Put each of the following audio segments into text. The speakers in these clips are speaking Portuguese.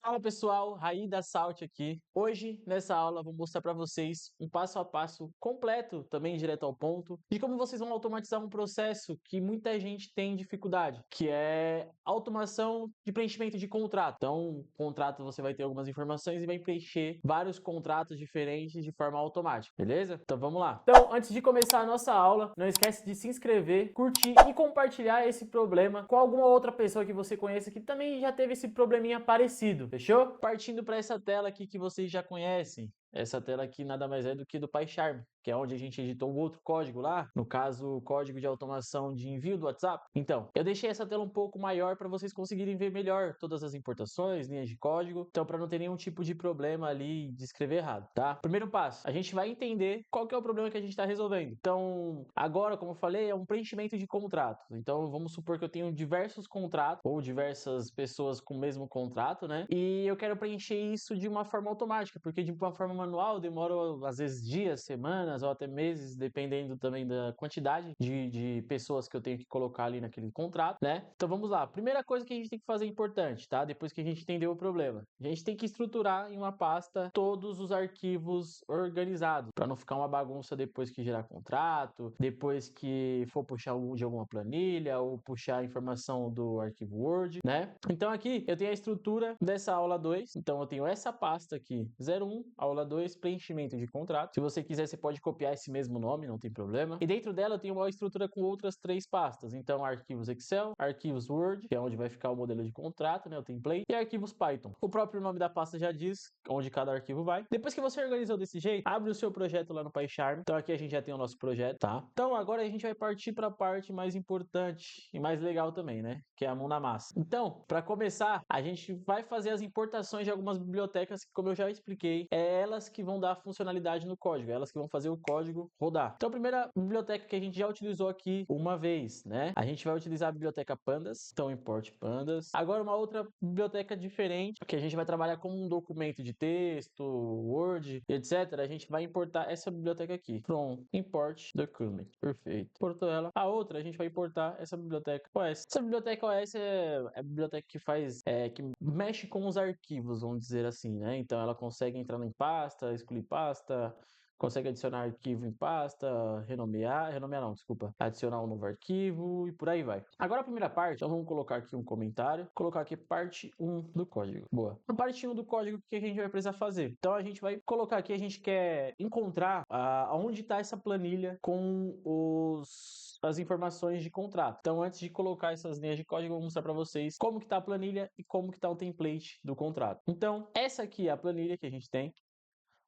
Fala pessoal, Raí da Salt aqui. Hoje, nessa aula, vou mostrar para vocês um passo a passo completo, também direto ao ponto, de como vocês vão automatizar um processo que muita gente tem dificuldade, que é automação de preenchimento de contrato. Então, contrato você vai ter algumas informações e vai preencher vários contratos diferentes de forma automática, beleza? Então vamos lá. Então, antes de começar a nossa aula, não esquece de se inscrever, curtir e compartilhar esse problema com alguma outra pessoa que você conheça que também já teve esse probleminha parecido. Fechou? Partindo para essa tela aqui que vocês já conhecem. Essa tela aqui nada mais é do que do PyCharm, que é onde a gente editou o outro código lá, no caso, o código de automação de envio do WhatsApp. Então, eu deixei essa tela um pouco maior para vocês conseguirem ver melhor todas as importações, linhas de código, então para não ter nenhum tipo de problema ali de escrever errado, tá? Primeiro passo, a gente vai entender qual que é o problema que a gente está resolvendo. Então, agora, como eu falei, é um preenchimento de contratos. Então, vamos supor que eu tenho diversos contratos ou diversas pessoas com o mesmo contrato, né? E eu quero preencher isso de uma forma automática, porque de uma forma manual demora às vezes dias, semanas ou até meses, dependendo também da quantidade de pessoas que eu tenho que colocar ali naquele contrato, né? Então vamos lá. Primeira coisa que a gente tem que fazer importante, tá? Depois que a gente entendeu o problema, a gente tem que estruturar em uma pasta todos os arquivos organizados, para não ficar uma bagunça depois que gerar contrato, depois que for puxar de alguma planilha ou puxar a informação do arquivo Word, né? Então aqui eu tenho a estrutura dessa aula 2, então eu tenho essa pasta aqui, 01, aula 2, preenchimento de contrato. Se você quiser, você pode copiar esse mesmo nome, não tem problema. E dentro dela eu tenho uma estrutura com outras 3 pastas, então arquivos Excel, arquivos Word, que é onde vai ficar o modelo de contrato, né, o template, e arquivos Python. O próprio nome da pasta já diz onde cada arquivo vai. Depois que você organizou desse jeito, abre o seu projeto lá no PyCharm. Então aqui a gente já tem o nosso projeto, tá? Então agora a gente vai partir para a parte mais importante e mais legal também, né? Que é a mão na massa. Então, para começar, a gente vai fazer as importações de algumas bibliotecas que, como eu já expliquei, é elas que vão dar funcionalidade no código, elas que vão fazer o código rodar. Então, a primeira biblioteca que a gente já utilizou aqui uma vez, né? A gente vai utilizar a biblioteca Pandas, então import Pandas. Agora, uma outra biblioteca diferente, que a gente vai trabalhar com um documento de texto, Word, etc. A gente vai importar essa biblioteca aqui, from import document. Perfeito. Importou ela. A outra, a gente vai importar essa biblioteca OS. Essa biblioteca OS é a biblioteca que faz, que mexe com os arquivos, vamos dizer assim, né? Então ela consegue entrar em pasta, excluir pasta, consegue adicionar arquivo em pasta, renomear não, desculpa, adicionar um novo arquivo e por aí vai. Agora a primeira parte, então vamos colocar aqui um comentário, colocar aqui parte 1 do código. Boa. Na parte 1 do código, o que a gente vai precisar fazer? Então a gente vai colocar aqui, a gente quer encontrar aonde está essa planilha com as informações de contrato. Então, antes de colocar essas linhas de código, eu vou mostrar para vocês como que está a planilha e como que está o template do contrato. Então, essa aqui é a planilha que a gente tem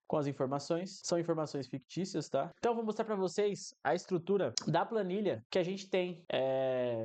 com as informações, são informações fictícias, tá? Então eu vou mostrar para vocês a estrutura da planilha que a gente tem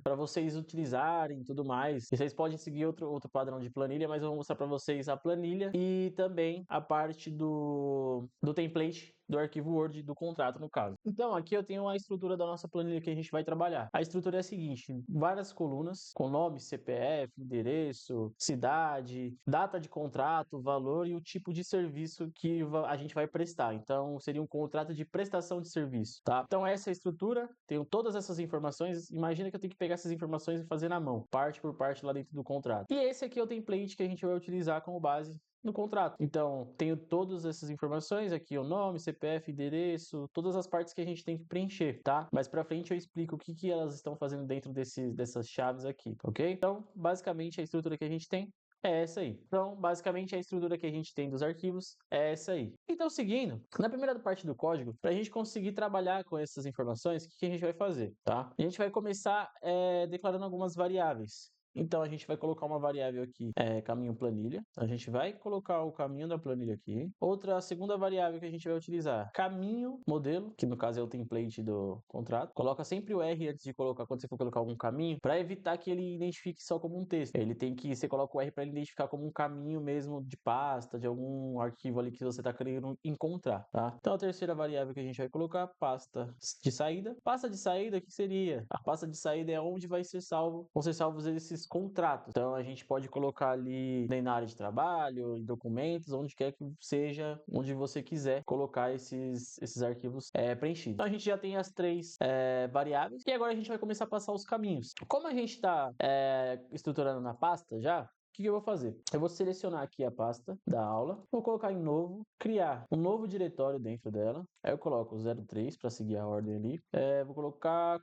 para vocês utilizarem e tudo mais. E vocês podem seguir outro padrão de planilha, mas eu vou mostrar para vocês a planilha e também a parte do template do arquivo Word do contrato, no caso. Então, aqui eu tenho a estrutura da nossa planilha que a gente vai trabalhar. A estrutura é a seguinte, várias colunas com nome, CPF, endereço, cidade, data de contrato, valor e o tipo de serviço que a gente vai prestar. Então, seria um contrato de prestação de serviço, tá? Então, essa é a estrutura, tenho todas essas informações. Imagina que eu tenho que pegar essas informações e fazer na mão, parte por parte lá dentro do contrato. E esse aqui é o template que a gente vai utilizar como base no contrato. Então, tenho todas essas informações aqui, o nome, CPF, endereço, todas as partes que a gente tem que preencher, tá? Mais pra frente eu explico o que elas estão fazendo dentro dessas chaves aqui, ok? Então, basicamente, a estrutura que a gente tem é essa aí. Então, basicamente, a estrutura que a gente tem dos arquivos é essa aí. Então, seguindo, na primeira parte do código, para a gente conseguir trabalhar com essas informações, o que a gente vai fazer, tá? A gente vai começar declarando algumas variáveis. Então, a gente vai colocar uma variável aqui, caminho planilha. A gente vai colocar o caminho da planilha aqui. Outra, segunda variável que a gente vai utilizar, caminho modelo, que no caso é o template do contrato. Coloca sempre o R antes de colocar, quando você for colocar algum caminho, para evitar que ele identifique só como um texto. Você coloca o R para ele identificar como um caminho mesmo de pasta, de algum arquivo ali que você está querendo encontrar, tá? Então, a terceira variável que a gente vai colocar, pasta de saída. Pasta de saída, o que seria? A pasta de saída é onde vão ser salvos esses contratos. Então a gente pode colocar ali na área de trabalho, em documentos, onde quer que seja, onde você quiser colocar esses arquivos preenchidos. Então a gente já tem as 3 variáveis e agora a gente vai começar a passar os caminhos. Como a gente está estruturando na pasta já, o que eu vou fazer? Eu vou selecionar aqui a pasta da aula, vou colocar em novo, criar um novo diretório dentro dela. Aí eu coloco 03 para seguir a ordem ali. Vou colocar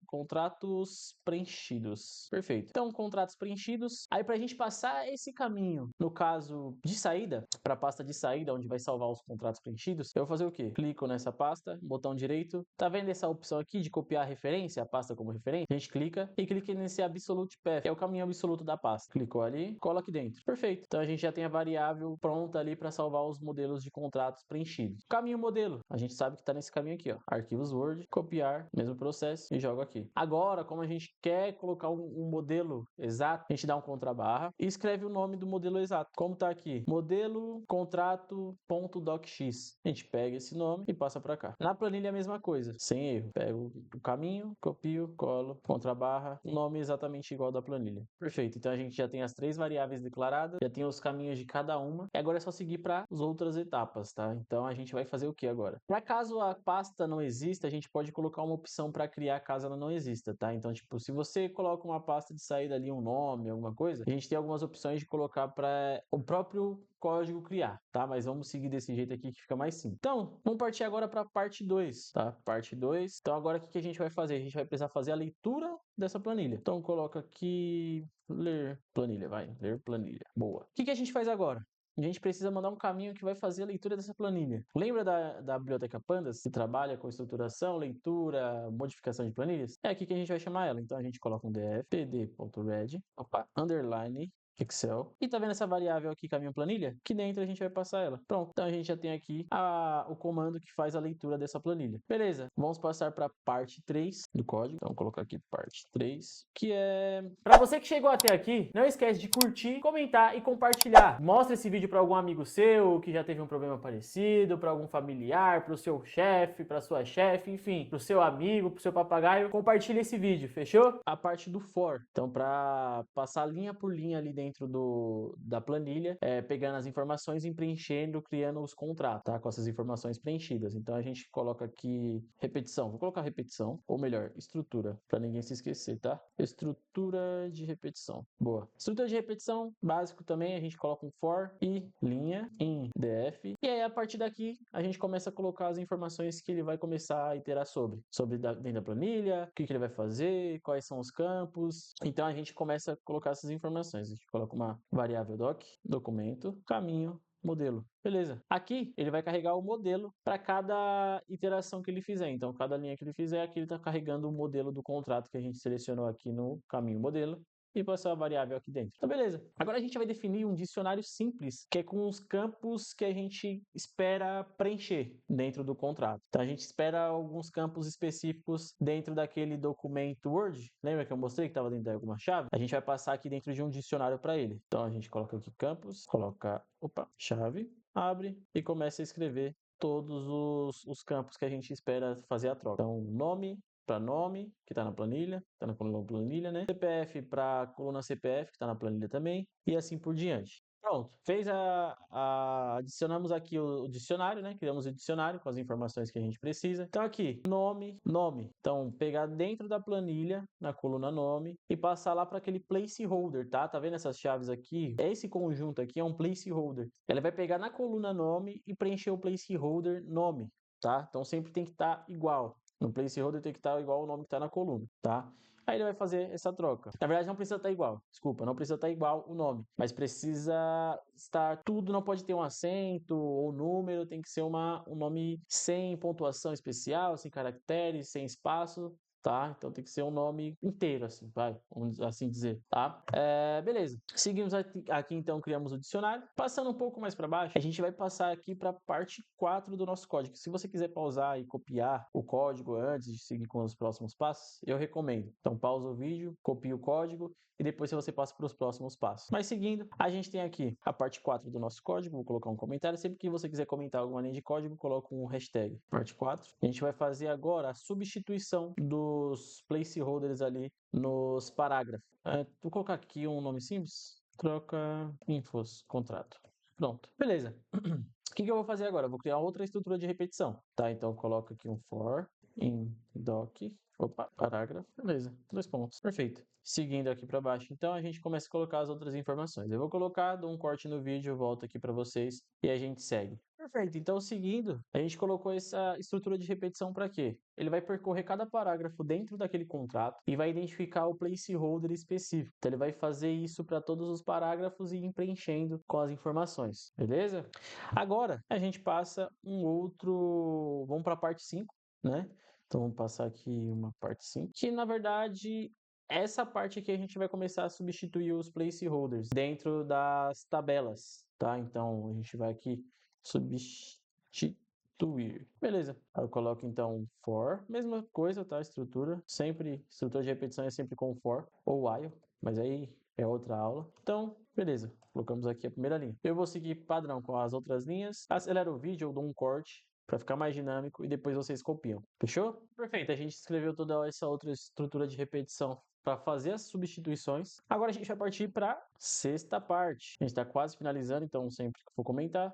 contratos preenchidos. Perfeito. Então, contratos preenchidos. Aí, para a gente passar esse caminho, no caso de saída, para a pasta de saída, onde vai salvar os contratos preenchidos, eu vou fazer o quê? Clico nessa pasta, botão direito. Tá vendo essa opção aqui de copiar a referência, a pasta como referência? A gente clica e clica nesse absolute path, que é o caminho absoluto da pasta. Clicou ali, cola aqui dentro. Perfeito. Então, a gente já tem a variável pronta ali para salvar os modelos de contratos preenchidos. Caminho modelo. A gente sabe que está nesse caminho aqui, ó. Arquivos Word, copiar, mesmo processo e jogo aqui. Agora, como a gente quer colocar um modelo exato, a gente dá um contrabarra e escreve o nome do modelo exato. Como tá aqui? Modelo contrato.docx. A gente pega esse nome e passa para cá. Na planilha é a mesma coisa, sem erro. Pego o caminho, copio, colo, contrabarra, o nome exatamente igual da planilha. Perfeito. Então a gente já tem as 3 variáveis declaradas, já tem os caminhos de cada uma, e agora é só seguir para as outras etapas, tá? Então a gente vai fazer o que agora? Para caso a pasta não exista, a gente pode colocar uma opção para criar caso ela não exista, tá? Então, tipo, se você coloca uma pasta de saída ali, um nome, alguma coisa, a gente tem algumas opções de colocar para o próprio código criar, tá? Mas vamos seguir desse jeito aqui que fica mais simples. Então, vamos partir agora para a parte 2, tá? Parte 2. Então, agora o que a gente vai fazer? A gente vai precisar fazer a leitura dessa planilha. Então, coloca aqui ler planilha, vai, ler planilha. Boa. O que a gente faz agora? A gente precisa mandar um caminho que vai fazer a leitura dessa planilha. Lembra da biblioteca Pandas, que trabalha com estruturação, leitura, modificação de planilhas? É aqui que a gente vai chamar ela. Então a gente coloca um df pd.read, underline Excel. E tá vendo essa variável aqui, caminho planilha? Que dentro a gente vai passar ela. Pronto, então a gente já tem aqui o comando que faz a leitura dessa planilha. Beleza, vamos passar para a parte 3 do código. Então vou colocar aqui parte 3, que é... Para você que chegou até aqui, não esquece de curtir, comentar e compartilhar. Mostra esse vídeo para algum amigo seu que já teve um problema parecido, para algum familiar, para o seu chefe, para sua chefe, enfim, para o seu amigo, para o seu papagaio. Compartilha esse vídeo, fechou? A parte do for. Então, para passar linha por linha ali dentro da planilha, pegando as informações e preenchendo, criando os contratos, tá? Com essas informações preenchidas. Então, a gente coloca aqui repetição. Vou colocar repetição, ou melhor, estrutura, para ninguém se esquecer, tá? Estrutura de repetição. Boa. Estrutura de repetição, básico também, a gente coloca um for e linha em df. E aí, a partir daqui, a gente começa a colocar as informações que ele vai começar a iterar sobre dentro da planilha, o que ele vai fazer, quais são os campos. Então, a gente começa a colocar essas informações. A gente coloca uma variável doc, documento, caminho, modelo. Beleza. Aqui ele vai carregar o modelo para cada iteração que ele fizer. Então, cada linha que ele fizer, aqui ele está carregando o modelo do contrato que a gente selecionou aqui no caminho modelo e passar a variável aqui dentro. Então, beleza. Agora a gente vai definir um dicionário simples, que é com os campos que a gente espera preencher dentro do contrato. Então, a gente espera alguns campos específicos dentro daquele documento Word. Lembra que eu mostrei que estava dentro de alguma chave? A gente vai passar aqui dentro de um dicionário para ele. Então, a gente coloca aqui campos, coloca, chave, abre e começa a escrever todos os campos que a gente espera fazer a troca. Então, nome, para nome, que está na planilha, está na coluna planilha, né? CPF para coluna CPF, que está na planilha também, e assim por diante. Pronto, adicionamos aqui o dicionário, né? Criamos o dicionário com as informações que a gente precisa. Então aqui, nome. Então pegar dentro da planilha, na coluna nome, e passar lá para aquele placeholder, tá? Tá vendo essas chaves aqui? Esse conjunto aqui é um placeholder. Ela vai pegar na coluna nome e preencher o placeholder nome, tá? Então sempre tem que estar igual. No placeholder tem que estar igual o nome que está na coluna, tá? Aí ele vai fazer essa troca. Na verdade, não precisa estar igual. Desculpa, não precisa estar igual o nome. Mas precisa estar tudo, não pode ter um acento ou número. Tem que ser um nome sem pontuação especial, sem caracteres, sem espaço. Tá? Então tem que ser um nome inteiro, assim, vamos assim dizer, tá? Beleza. Seguimos aqui, então, criamos o dicionário. Passando um pouco mais para baixo, a gente vai passar aqui para a parte 4 do nosso código. Se você quiser pausar e copiar o código antes de seguir com os próximos passos, eu recomendo. Então, pausa o vídeo, copia o código e depois você passa para os próximos passos. Mas seguindo, a gente tem aqui a parte 4 do nosso código. Vou colocar um comentário. Sempre que você quiser comentar alguma linha de código, coloca um hashtag. Parte 4. A gente vai fazer agora a substituição dos placeholders ali nos parágrafos. Vou colocar aqui um nome simples. Troca infos, contrato. Pronto. Beleza. O que eu vou fazer agora? Eu vou criar outra estrutura de repetição. Tá? Então, eu coloco aqui um for em doc, opa, parágrafo, beleza, 2 pontos, perfeito. Seguindo aqui para baixo, então a gente começa a colocar as outras informações. Eu vou colocar, dou um corte no vídeo, eu volto aqui para vocês e a gente segue. Perfeito, então seguindo, a gente colocou essa estrutura de repetição para quê? Ele vai percorrer cada parágrafo dentro daquele contrato e vai identificar o placeholder específico. Então ele vai fazer isso para todos os parágrafos e ir preenchendo com as informações, beleza? Agora a gente passa um outro, vamos para a parte 5, né? Então vamos passar aqui uma parte 5, que na verdade essa parte aqui a gente vai começar a substituir os placeholders dentro das tabelas, tá? Então a gente vai aqui substituir. Beleza. Eu coloco então for, mesma coisa, tá? Estrutura, estrutura de repetição é sempre com for ou while, mas aí é outra aula. Então, beleza. Colocamos aqui a primeira linha. Eu vou seguir padrão com as outras linhas. Acelero o vídeo, eu dou um corte para ficar mais dinâmico e depois vocês copiam. Fechou? Perfeito. A gente escreveu toda essa outra estrutura de repetição para fazer as substituições. Agora a gente vai partir para a sexta parte. A gente está quase finalizando, então sempre que for comentar,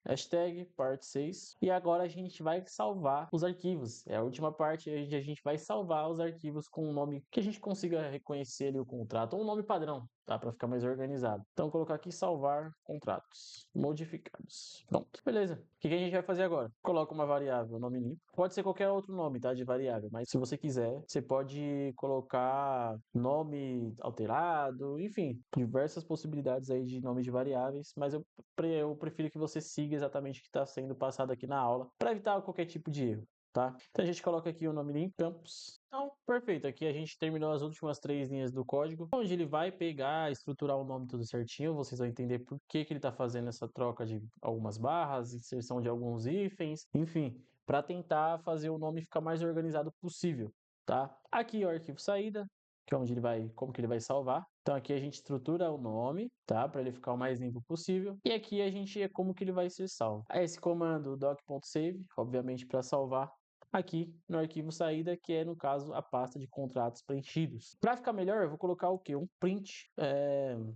hashtag parte 6. E agora a gente vai salvar os arquivos. É a última parte onde a gente vai salvar os arquivos com um nome que a gente consiga reconhecer ali o contrato, ou um nome padrão, tá? Para ficar mais organizado. Então, vou colocar aqui salvar contratos modificados. Pronto, beleza. O que a gente vai fazer agora? Coloca uma variável, nome limpo. Pode ser qualquer outro nome, tá? De variável, mas se você quiser, você pode colocar nome alterado, enfim, diversas possibilidades aí de nome de variáveis, mas eu prefiro que você siga exatamente o que está sendo passado aqui na aula, para evitar qualquer tipo de erro, tá? Então a gente coloca aqui o nome limpo, campus. Então, perfeito. Aqui a gente terminou as últimas 3 linhas do código, onde ele vai pegar, estruturar o nome tudo certinho. Vocês vão entender por que ele está fazendo essa troca de algumas barras, inserção de alguns hífens, enfim, para tentar fazer o nome ficar mais organizado possível, tá? Aqui o arquivo saída, que é onde ele vai, como que ele vai salvar. Então aqui a gente estrutura o nome, tá? Para ele ficar o mais limpo possível. E aqui a gente é como que ele vai ser salvo. Esse comando doc.save, obviamente para salvar aqui no arquivo saída, que é no caso a pasta de contratos preenchidos. Para ficar melhor, eu vou colocar o que? Um print,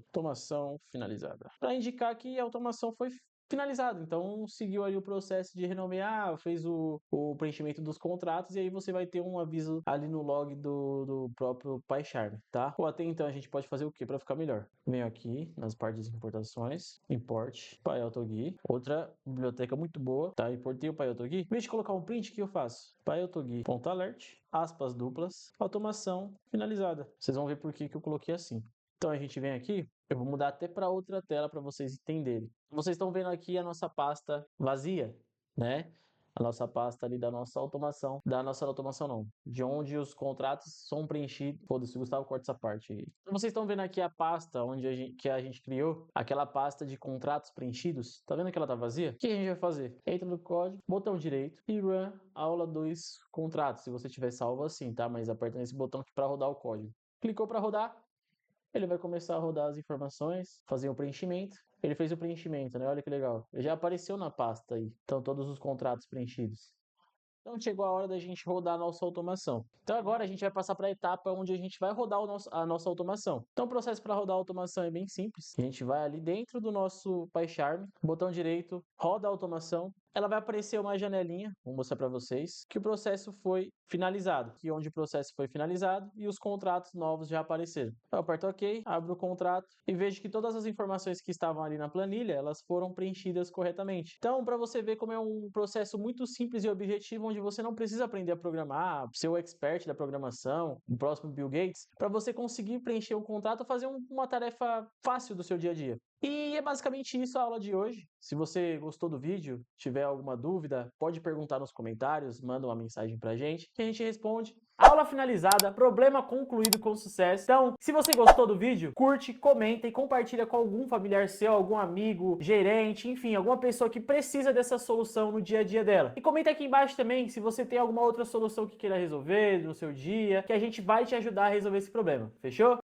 automação finalizada, para indicar que a automação foi finalizado. Então, seguiu ali o processo de renomear, fez o preenchimento dos contratos e aí você vai ter um aviso ali no log do próprio PyCharm, tá? Ou até então a gente pode fazer o que para ficar melhor? Venho aqui nas partes de importações, import PyAutoGui, outra biblioteca muito boa, tá? Importei o PyAutoGui. Em vez de colocar um print, o que eu faço? PyAutoGui.alert, aspas duplas, automação finalizada. Vocês vão ver por que eu coloquei assim. Então a gente vem aqui, eu vou mudar até para outra tela para vocês entenderem. Vocês estão vendo aqui a nossa pasta vazia, né? A nossa pasta ali da nossa automação, não, de onde os contratos são preenchidos. Foda-se, Gustavo, corta essa parte aí. Então, vocês estão vendo aqui a pasta que a gente criou, aquela pasta de contratos preenchidos. Tá vendo que ela tá vazia? O que a gente vai fazer? Entra no código, botão direito e run aula 2 contratos, se você tiver salvo assim, tá? Mas aperta nesse botão aqui para rodar o código. Clicou para rodar, ele vai começar a rodar as informações, fazer o preenchimento. Ele fez o preenchimento, né? Olha que legal. Ele já apareceu na pasta aí. Então, todos os contratos preenchidos. Então, chegou a hora da gente rodar a nossa automação. Então, agora a gente vai passar para a etapa onde a gente vai rodar a nossa automação. Então, o processo para rodar a automação é bem simples. A gente vai ali dentro do nosso PyCharm, botão direito, roda a automação. Ela vai aparecer uma janelinha, vou mostrar para vocês, que o processo foi finalizado. Aqui onde o processo foi finalizado e os contratos novos já apareceram. Eu aperto OK, abro o contrato e vejo que todas as informações que estavam ali na planilha, elas foram preenchidas corretamente. Então, para você ver como é um processo muito simples e objetivo, onde você não precisa aprender a programar, ser o expert da programação, o próximo Bill Gates, para você conseguir preencher um contrato ou fazer uma tarefa fácil do seu dia a dia. E é basicamente isso a aula de hoje. Se você gostou do vídeo, tiver alguma dúvida, pode perguntar nos comentários, manda uma mensagem pra gente que a gente responde. Aula finalizada, problema concluído com sucesso. Então, se você gostou do vídeo, curte, comenta e compartilha com algum familiar seu, algum amigo, gerente, enfim, alguma pessoa que precisa dessa solução no dia a dia dela. E comenta aqui embaixo também se você tem alguma outra solução que queira resolver no seu dia, que a gente vai te ajudar a resolver esse problema. Fechou?